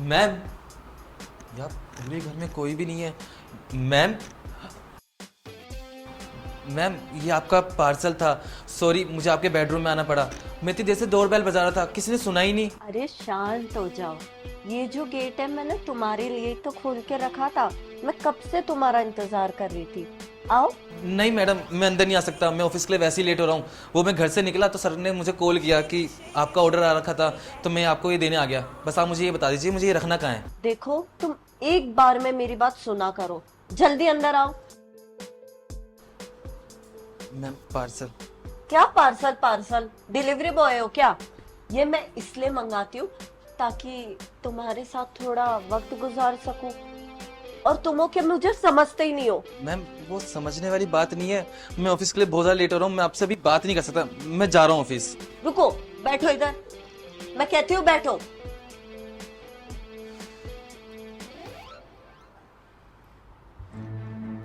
Ma'am, यार पूरे घर में कोई भी नहीं है। मैम, मैम ये आपका पार्सल था। सॉरी, मुझे आपके बेडरूम में आना पड़ा। मैं इतनी देर से डोरबेल बजा रहा था, किसी ने सुना ही नहीं। अरे शांत हो जाओ। ये जो गेट है मैंने तुम्हारे लिए तो खोल के रखा था। मैं कब से तुम्हारा इंतजार कर रही थी। आओ। नहीं मैडम, मैं अंदर नहीं आ सकता। मैं ऑफिस के लिए वैसे ही लेट हो रहा हूँ। वो मैं घर से निकला तो सर ने मुझे कॉल किया कि आपका ऑर्डर आ रखा था, तो मैं आपको ये देने आ गया। बस आप मुझे ये बता दीजिए, मुझे ये रखना कहाँ है। देखो तुम एक बार में मेरी बात सुना करो। जल्दी अंदर आओ। Ma'am parcel. क्या पार्सल? पार्सल डिलीवरी बॉय हो क्या? ये मैं इसलिए मंगाती हूँ ताकि तुम्हारे साथ थोड़ा वक्त गुजार सकूं। और तुम हो कि मुझे समझते ही नहीं हो। मैम वो समझने वाली बात नहीं है। मैं ऑफिस के लिए बहुत ज़्यादा लेट हो रहा हूँ। मैं आपसे अभी बात नहीं कर सकता। मैं जा रहा हूँ ऑफिस। रुको, बैठो इधर। मैं कहती हूँ बैठो।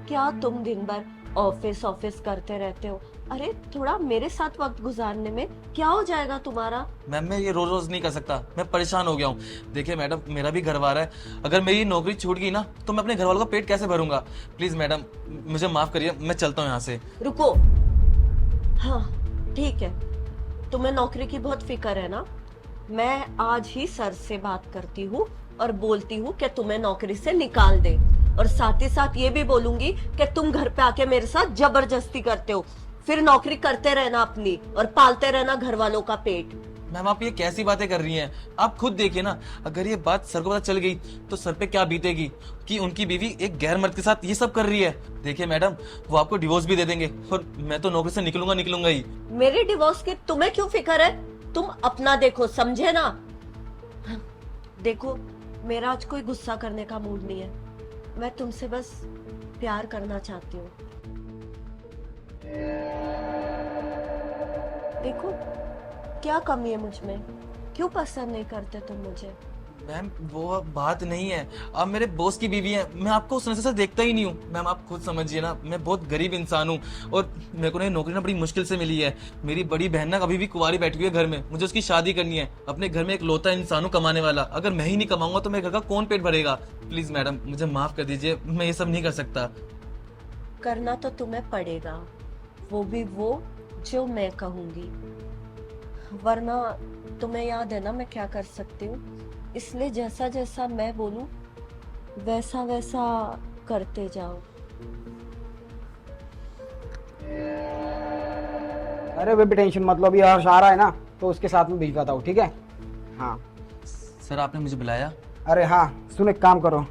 क्या तुम दिन भर ऑफिस ऑफिस करते रहते हो? अरे थोड़ा मेरे साथ वक्त गुजारने में क्या हो जाएगा तुम्हारा? मैम मैं ये रोज रोज नहीं कर सकता। मैं परेशान हो गया हूँ। देखिए मैडम, मेरा भी घर वार है। अगर मेरी नौकरी छूट गई ना तो मैं अपने घर वालों का पेट कैसे भरूंगा। प्लीज मैडम, मुझे माफ करिए। मैं चलता हूँ यहाँ से। रुको। हाँ ठीक है, तुम्हें नौकरी की बहुत फिक्र है ना। मैं आज ही सर से बात करती हूँ और बोलती हूँ कि तुम्हें नौकरी से निकाल दे। और साथ ही साथ ये भी बोलूंगी कि तुम घर पे आके मेरे साथ जबरदस्ती करते हो। फिर नौकरी करते रहना अपनी और पालते रहना घर वालों का पेट। मैम आप ये कैसी बातें कर रही हैं? आप खुद देखिए ना, अगर ये बात सर को पता चल गई तो सर पे क्या बीतेगी कि उनकी बीवी एक गैर मर्द के साथ ये सब कर रही है। देखिए मैडम, वो आपको डिवोर्स भी दे देंगे और मैं तो नौकरी से निकलूंगा ही। मेरे डिवोर्स की तुम्हें क्यों फिक्र है? तुम अपना देखो, समझे ना। देखो, मेरा आज कोई गुस्सा करने का मूड नहीं है। मैं तुमसे बस प्यार करना चाहती हूँ। देखो, क्या कमी है मुझ में? क्यों पसंद नहीं करते तुम मुझे? मैम वो बात नहीं है। आप मेरे बॉस की बीवी हैं। मैं आपको उस नजर से देखता ही नहीं हूँ। मैम आप खुद समझिए ना, मैं बहुत गरीब इंसान हूँ और मेरे को ना ये नौकरी ना बड़ी मुश्किल से मिली है। मेरी बड़ी बहन ना अभी भी कुंवारी बैठी हुई है घर में। मुझे उसकी शादी करनी है। अपने घर में एक लौता इंसान हूँ कमाने वाला। अगर मैं ही नहीं कमाऊंगा तो मेरे घर का कौन पेट भरेगा। प्लीज मैडम मुझे माफ कर दीजिए, मैं ये सब नहीं कर सकता। करना तो तुम्हें पड़ेगा, वो भी वो जो मैं कहूंगी। वरना तुम्हें याद है ना मैं क्या कर सकती हूँ। इसलिए जैसा जैसा मैं बोलूं वैसा वैसा करते जाओ। अरे वे भी टेंशन मत लो, अभी हर्ष आ रहा है ना तो उसके साथ में भिजवाता हूँ, ठीक है। हाँ। सर आपने मुझे बुलाया? अरे हाँ सुन, एक काम करो,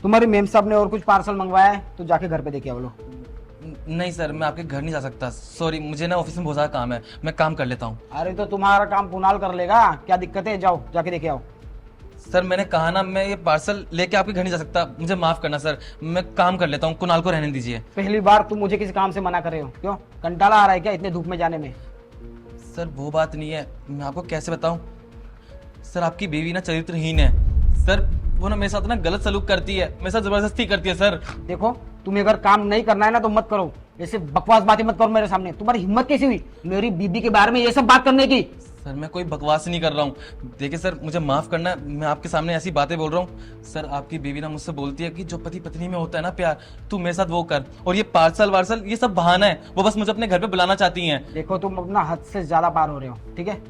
तुम्हारी मेम साहब ने और कुछ पार्सल मंगवाया है तो जाके घर पे देखे आओ लो। नहीं सर, मैं आपके घर नहीं जा सकता। सॉरी, मुझे ना ऑफिस में बहुत सारा काम है। मैं काम कर लेता हूँ। अरे तो तुम्हारा काम कुणाल कर लेगा, क्या दिक्कत है, जाओ जाके देखे आओ। सर मैंने कहा ना, मैं ये पार्सल लेके आपके घर नहीं जा सकता। मुझे माफ करना सर, मैं काम कर लेता हूँ। कुणाल को रहने दीजिए। पहली बार तुम मुझे किसी काम से मना कर रहे हो, क्यों? कंटाला आ रहा है क्या इतने धूप में जाने में? सर वो बात नहीं है, मैं आपको कैसे बताऊं। सर आपकी बीवी ना चरित्रहीन है। सर वो ना मेरे साथ ना गलत सलूक करती है, मेरे साथ जबरदस्ती करती है सर। देखो, तुम्हें अगर काम नहीं करना है ना तो मत करो। ऐसे बकवास बातें मत करो मेरे सामने। तुम्हारी हिम्मत कैसी हुई मेरी बीबी के बारे में ये सब बात करने की? सर मैं कोई बकवास नहीं कर रहा हूँ। देखिए सर, मुझे माफ करना है, मैं आपके सामने ऐसी बातें बोल रहा हूँ। सर आपकी बीवी ना मुझसे बोलती है कि जो पति पत्नी में होता है ना प्यार, तू मेरे साथ वो कर। और ये पार्सल वार्सल ये सब बहाना है। वो बस मुझे अपने घर पे बुलाना चाहती हैं। देखो तुम अपना हद से ज्यादा पार हो रहे हो, ठीक है।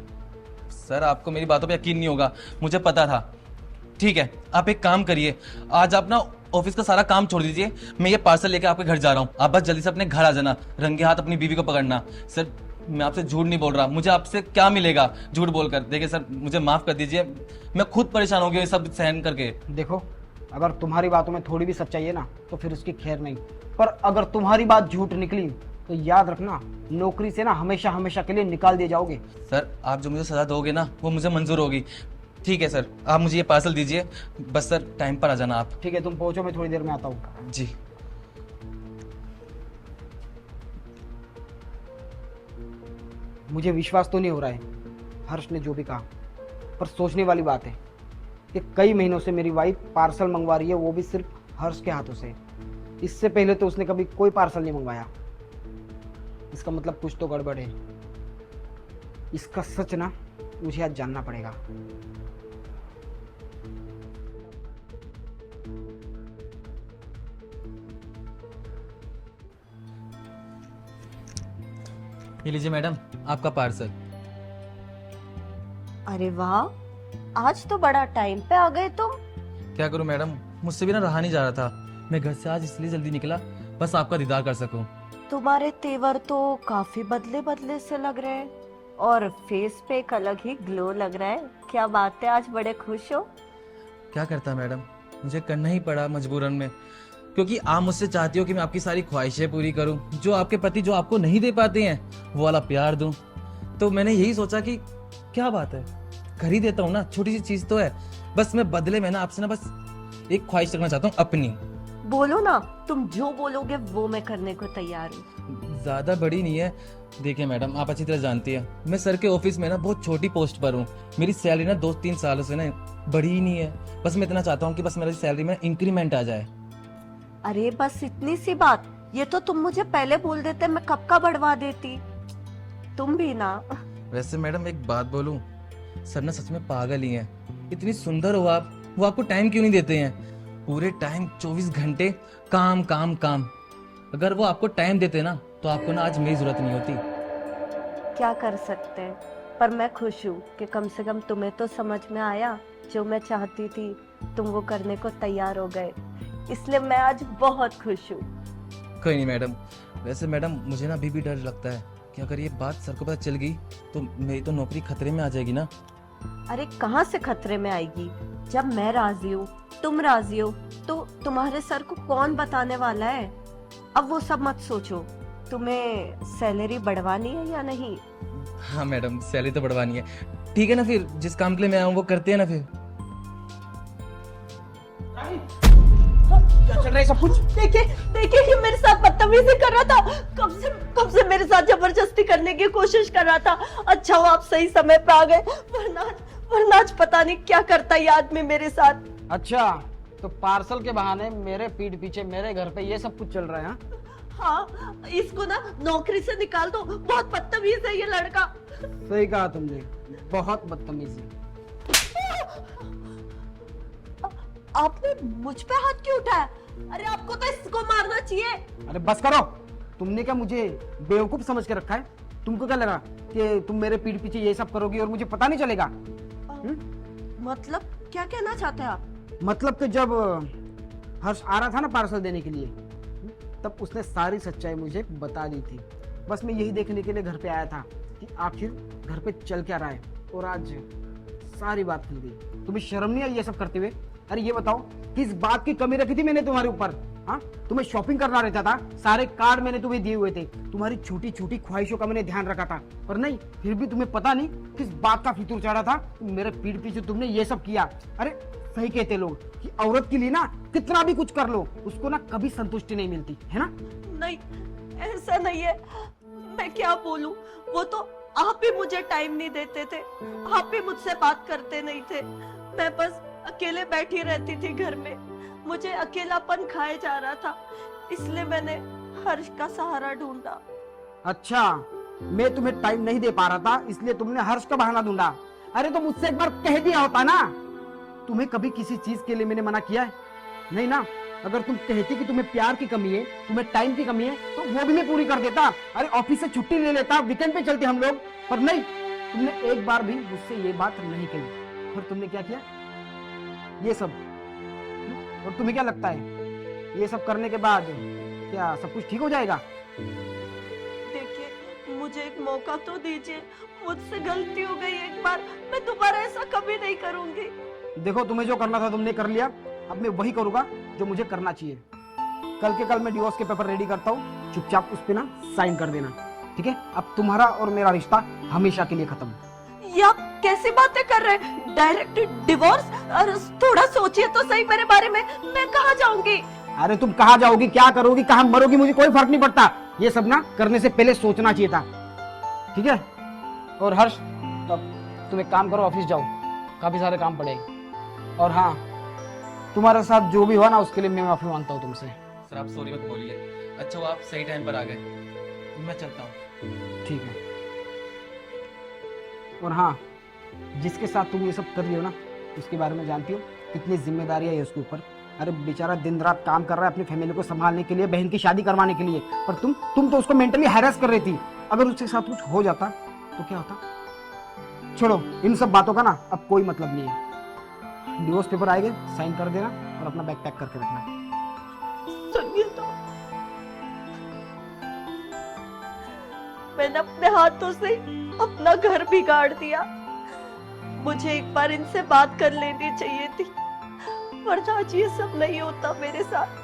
सर आपको मेरी बातों पे यकीन नहीं होगा, मुझे पता था। ठीक है, आप एक काम करिए, आज आप ना ऑफिस का सारा काम छोड़ दीजिए। मैं ये पार्सल लेके आपके घर जा रहा हूँ। आप बस जल्दी से अपने घर आ जाना, रंगे हाथ अपनी बीवी को पकड़ना। सर मैं आपसे झूठ नहीं बोल रहा, मुझे आपसे क्या मिलेगा झूठ बोलकर। देखिए सर, मुझे माफ कर दीजिए, मैं खुद परेशान हो गया ये सब सहन करके। देखो, अगर तुम्हारी बातों में थोड़ी भी सच्चाई है ना तो फिर उसकी खैर नहीं, पर अगर तुम्हारी बात झूठ निकली तो याद रखना, नौकरी से ना हमेशा हमेशा के लिए निकाल दिए जाओगे। सर आप जो मुझे सजा दोगे ना वो मुझे मंजूर होगी। ठीक है सर, आप मुझे ये पार्सल दीजिए। बस सर टाइम पर आ जाना आप। ठीक है, तुम पहुंचो, मैं थोड़ी देर में आता हूँ। जी। मुझे विश्वास तो नहीं हो रहा है हर्ष ने जो भी कहा, पर सोचने वाली बात है कि कई महीनों से मेरी वाइफ पार्सल मंगवा रही है, वो भी सिर्फ हर्ष के हाथों से। इससे पहले तो उसने कभी कोई पार्सल नहीं मंगवाया। इसका मतलब कुछ तो गड़बड़ है। इसका सच ना मुझे आज जानना पड़ेगा। ये लीजिए मैडम, आपका पार्सल। अरे वाह, आज तो बड़ा टाइम पे आ गए तुम। क्या करूं मैडम, मुझसे भी ना रहा नहीं जा रहा था। मैं घर से आज इसलिए जल्दी निकला, बस आपका दीदार कर सकूं। तुम्हारे तेवर तो काफी बदले बदले से लग रहे हैं और फेस पे एक अलग ही ग्लो लग रहा है। क्या बात है, आज बड़े खुश हो? क्या करता मैडम, मुझे करना ही पड़ा मजबूरन में, क्योंकि आप मुझसे चाहती हो कि मैं आपकी सारी ख्वाहिशें पूरी करूं, जो आपके पति जो आपको नहीं दे पाते हैं वो वाला प्यार दूं। तो मैंने यही सोचा कि क्या बात है, कर ही देता हूँ ना, छोटी सी चीज तो है। बस मैं बदले में ना आपसे ना बस एक ख्वाहिश रखना चाहता हूँ अपनी। बोलो ना, तुम जो बोलोगे वो मैं करने को तैयार हूँ। ज्यादा बड़ी नहीं है। देखिए मैडम, आप अच्छी तरह जानती है मैं सर के ऑफिस में ना बहुत छोटी पोस्ट पर हूँ। मेरी सैलरी ना 2-3 सालों से ना बढ़ी ही नहीं है। बस मैं इतना चाहता हूँ कि बस मेरी सैलरी में इंक्रीमेंट आ जाए। अरे बस इतनी सी बात, ये तो तुम मुझे पहले बोल देते, मैं कब का बढ़वा देती। तुम भी ना। वैसे मैडम एक बात बोलूं, सर ना सच में पागल ही हैं। इतनी सुंदर हो आप, वो आपको टाइम क्यों नहीं देते हैं? पूरे टाइम 24 घंटे काम काम काम। अगर वो आपको टाइम देते ना तो आपको ना आज मेरी जरूरत नहीं होती। क्या कर सकते हैं, पर मैं खुश हूँ कि कम से कम तुम्हें तो समझ में आया, जो मैं चाहती थी तुम वो करने को तैयार हो गए, इसलिए मैं आज बहुत खुश हूँ। कोई नहीं मैडम। वैसे मैडम मुझे ना अभी भी डर लगता है कि अगर ये बात सर को पता चल गई तो मेरी तो नौकरी खतरे में आ जाएगी ना। अरे कहाँ से खतरे में आएगी, जब मैं राजी हूँ, तुम राजी हो, तो तुम्हारे सर को कौन बताने वाला है। अब वो सब मत सोचो, तुम्हें सैलरी बढ़वानी है या नहीं? हाँ मैडम, सैलरी तो बढ़वानी है। ठीक है ना, फिर जिस काम के लिए मैं आऊँ वो करते हैं ना फिर। क्या चल रहा है सब कुछ? देखिए देखिए, ये मेरे साथ बदतमीजी कर रहा था। कब से मेरे साथ जबरदस्ती करने की कोशिश कर रहा था। अच्छा हुआ आप सही समय पे आ गए, वरना आज पता नहीं क्या करता ये आदमी मेरे साथ। अच्छा, तो पार्सल के बहाने मेरे पीठ पीछे मेरे घर पे ये सब कुछ चल रहा है? हाँ, हाँ, इसको ना नौकरी से निकाल दो, बहुत बदतमीज है ये लड़का। सही कहा तुमने, बहुत बदतमीजी। आपने मुझ पे हाथ क्यों उठाया? अरे आपको तो इसको मारना चाहिए। अरे बस करो, तुमने क्या मुझे बेवकूफ समझ के रखा है? तुमको क्या लगा कि तुम मेरे पीठ पीछे ये सब करोगी और मुझे पता नहीं चलेगा? मतलब क्या कहना चाहते हैं आप? मतलब कि जब हर्ष आ रहा था ना पार्सल देने के लिए, तब उसने सारी सच्चाई मुझे बता दी थी। बस मैं यही देखने के लिए घर पे आया था कि आखिर घर पे चल क्या रहा है, और आज सारी बात खुल गई। तुम्हें शर्म नहीं आई ये सब करते हुए? अरे ये बताओ, किस बात की कमी रखी थी मैंने तुम्हारे ऊपर? हाँ, तुम्हें शॉपिंग करना रहता था, सारे कार्ड मैंने तुम्हें दिए हुए थे, तुम्हारी छोटी छोटी ख्वाहिशों का मैंने ध्यान रखा था, पर नहीं, फिर भी तुम्हें पता नहीं किस बात का फितूर चढ़ा था, मेरे पीठ पीछे तुमने ये सब किया। अरे सही कहते लोग कि औरत के लिए ना कितना भी कुछ कर लो, उसको ना कभी संतुष्टि नहीं मिलती है ना? नहीं, ऐसा नहीं है। मैं क्या बोलूं, वो तो आप ही मुझे टाइम नहीं देते थे, आप ही मुझसे बात करते नहीं थे। मैं बस अकेले बैठी रहती थी घर में, मुझे अकेलापन खाए जा रहा था, इसलिए मैंने हर्ष का सहारा ढूंढा। अच्छा, मैं तुम्हें टाइम नहीं दे पा रहा था इसलिए तुमने हर्ष का बहाना ढूंढा। अरे तो मुझसे एक बार कह दिया होता ना। तुम्हें कभी किसी चीज के लिए मैंने मना किया है? नहीं ना। अगर तुम कहती कि तुम्हें प्यार की कमी है, तुम्हें टाइम की कमी है, तो वो भी मैं पूरी कर देता। अरे ऑफिस से छुट्टी ले लेता, वीकेंड पे चलते हम लोग, पर नहीं, तुमने एक बार भी मुझसे ये बात नहीं कही। और तुमने क्या किया? ये सब। और तुम्हें क्या लगता है ये सब करने के बाद क्या सब कुछ ठीक हो जाएगा? देखिए, मुझे एक मौका तो दीजिए, मुझसे गलती हो गई एक बार, मैं दोबारा ऐसा कभी नहीं करूंगी। देखो, तुम्हें जो करना था तुमने कर लिया, अब मैं वही करूंगा जो मुझे करना चाहिए। कल के कल मैं डिवोर्स के पेपर रेडी करता हूँ, चुपचाप उस पे ना साइन कर देना, ठीक है? अब तुम्हारा और मेरा रिश्ता हमेशा के लिए खत्म। ये आप कैसी बातें कर रहे हैं? Direct divorce? और थोड़ा सोचिए तो सही मेरे बारे में, मैं कहाँ जाऊंगी? अरे तुम कहाँ जाओगी, क्या करोगी, कहाँ मरोगी, मुझे कोई फर्क नहीं पड़ता। ये सब ना करने से पहले सोचना चाहिए था, ठीक है? और हर्ष, तब तुम एक काम करो, ऑफिस जाओ, काफी सारे काम पड़े। और हाँ, तुम्हारे साथ जो भी हुआ ना उसके लिए मैं माफी मांगता हूँ तुमसे। सर आप सॉरी मत बोलिए। अच्छा वो आप सही टाइम पर आ गए, मैं चलता हूँ। ठीक है। और हाँ, जिसके साथ तुम ये सब कर रही हो ना, उसके बारे में जानती हो कितनी जिम्मेदारी है उसके ऊपर। अरे बेचारा दिन रात काम कर रहा है अपनी फैमिली को संभालने के लिए, बहन की शादी करवाने के लिए, पर तुम तो उसको मेंटली हैरेस कर रही थी। अगर उसके साथ कुछ हो जाता तो क्या होता? छोड़ो, इन सब बातों का ना अब कोई मतलब नहीं है। डिवोर्स पेपर आएंगे, साइन कर देना और अपना बैग पैक करके रखना। संगीता, मैंने अपने हाथों से अपना घर बिगाड़ दिया। मुझे एक बार इनसे बात कर लेनी चाहिए थी, वरना आज ये सब नहीं होता मेरे साथ।